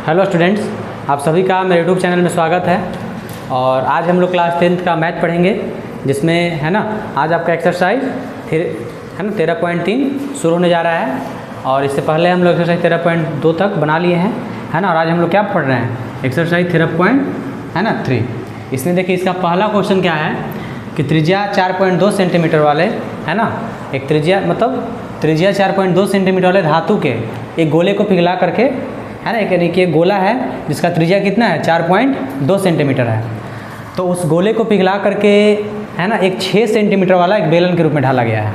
Hello students, आप सभी का मेरे यूट्यूब चैनल में स्वागत है। और आज हम लोग क्लास 10th का मैथ पढ़ेंगे, जिसमें है ना आज आपका एक्सरसाइज है ना 13.3 शुरू होने जा रहा है। और इससे पहले हम लोग एक्सरसाइज 13.2 तक बना लिए हैं, है ना। और आज हम लोग क्या पढ़ रहे हैं, एक्सरसाइज 13.3। इसमें देखिए, इसका पहला क्वेश्चन क्या है कि त्रिज्या 4.2 सेंटीमीटर वाले, है ना, एक त्रिज्या 4.2 सेंटीमीटर वाले धातु के एक गोले को पिघला करके, है ना, यानी कि एक गोला है जिसका त्रिज्या कितना है 4.2 सेंटीमीटर है। तो उस गोले को पिघला करके, है ना, एक 6 सेंटीमीटर वाला एक बेलन के रूप में ढाला गया है।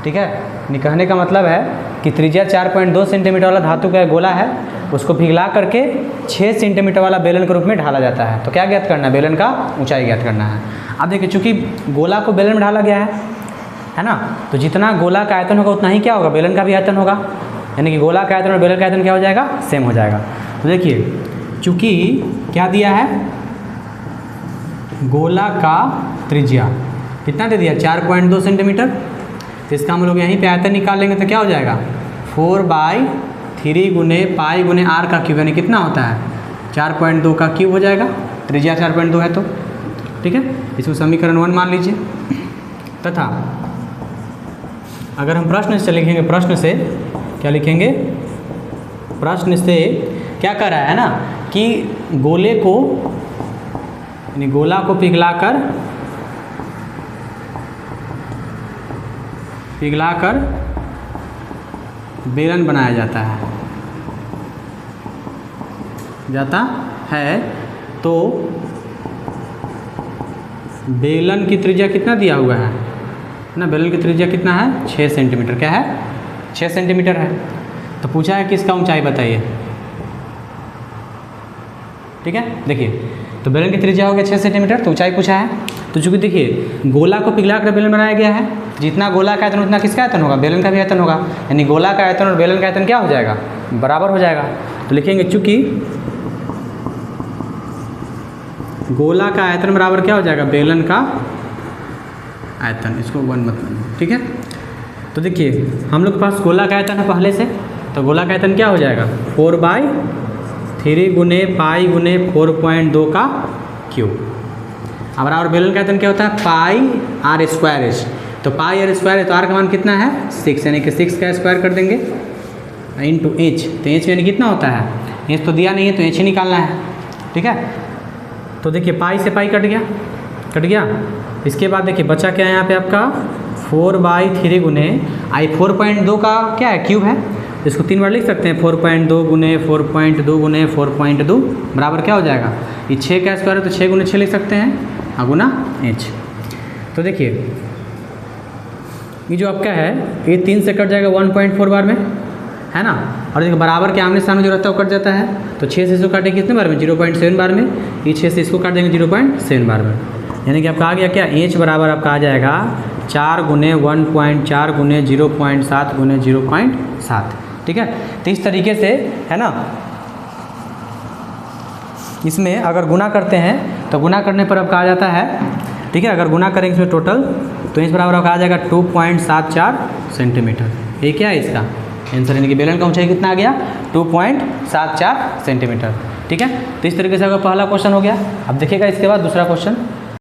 ठीक है, कहने का मतलब है कि त्रिज्या 4.2 सेंटीमीटर वाला धातु का एक गोला है, उसको पिघला करके 6 सेंटीमीटर वाला बेलन के रूप में ढाला जाता है। तो क्या ज्ञात करना है, बेलन का ऊंचाई ज्ञात करना है। अब देखिए, चूँकि गोला को बेलन में ढाला गया है ना, तो जितना गोला का आयतन होगा उतना ही क्या होगा, बेलन का भी आयतन होगा। यानी कि गोला का आयतन और बेलन का आयतन क्या हो जाएगा, सेम हो जाएगा। तो देखिए, चूँकि क्या दिया है, गोला का त्रिज्या कितना दे दिया 4.2 सेंटीमीटर। तो इसका हम लोग यहीं पे आयतन निकाल लेंगे तो क्या हो जाएगा 4/3 गुने पाई गुने आर का क्यूब, यानी कितना होता है 4.2 का क्यूब हो जाएगा। त्रिज्या 4.2 है तो ठीक है, इसको समीकरण 1 मान लीजिए। तथा अगर हम प्रश्न से लिखेंगे, प्रश्न से क्या लिखेंगे, प्रश्न से क्या कर रहा है ना कि गोले को, यानी गोला को पिघलाकर बेलन बनाया जाता है। तो बेलन की त्रिज्या कितना दिया हुआ है ना, बेलन की त्रिज्या कितना है 6 सेंटीमीटर। क्या है 6 सेंटीमीटर है। तो पूछा है कि इसका ऊंचाई बताइए। ठीक है, देखिए, तो बेलन की त्रिज्या हो गया 6 सेंटीमीटर, तो ऊंचाई पूछा है। तो चूँकि देखिए, गोला को पिघला कर बेलन बनाया गया है, जितना गोला का आयतन उतना किसका आयतन होगा, बेलन का भी आयतन होगा। यानी गोला का आयतन और बेलन का आयतन क्या हो जाएगा, बराबर हो जाएगा। तो लिखेंगे चूँकि गोला का आयतन बराबर क्या हो जाएगा, बेलन का आयतन। इसको 1 मत मानिए, ठीक है। तो देखिए, हम लोग के पास गोला का आयतन है पहले से, तो गोला का आयतन क्या हो जाएगा 4/3 गुने पाई गुने 4.2 का क्यूब। अब बराबर बेलन का आयतन क्या होता है पाई आर स्क्वायर एच। तो पाई आर स्क्वायर है तो आर का मान कितना है 6, यानी कि 6 का स्क्वायर कर देंगे इंटू एच। तो एच यानी कितना होता है, एच तो दिया नहीं है तो एच ही निकालना है। ठीक है, तो देखिए पाई से पाई कट गया। इसके बाद देखिए बचा क्या है यहाँ पे आपका 4/3 गुने 4.2 का क्या है क्यूब है, इसको 3 बार लिख सकते हैं 4.2 गुने 4.2 गुने 4.2 बराबर क्या हो जाएगा, ये 6 का स्क्वायर है तो 6 गुने 6 लिख सकते हैं, हाँ गुना एच। तो देखिए, ये जो आपका है ये 3 से कट जाएगा 1.4 बार में, है ना। और देखिए बराबर के आमने सामने जो रहता है वो कट जाता है। तो 6 से इसको काटेंगे कितने बार में 0.7 बार में, ये 6 से इसको काट देंगे 0.7 बार में। यानी कि आपका आ गया क्या, एच बराबर आपका आ जाएगा 4 गुने 1.4 गुने 0.7 गुने 0.7। ठीक है, तो इस तरीके से, है ना, इसमें अगर गुना करते हैं तो गुना करने पर आपका आ जाता है, ठीक है, अगर गुना करेंगे इसमें टोटल तो इस बराबर आपका आ जाएगा 2.74 सेंटीमीटर। ये क्या है इसका आंसर, यानी कि बेलन का ऊंचाई कितना आ गया 2.74 सेंटीमीटर। ठीक है, तो इस तरीके से आपका पहला क्वेश्चन हो गया। अब देखिएगा इसके बाद दूसरा क्वेश्चन।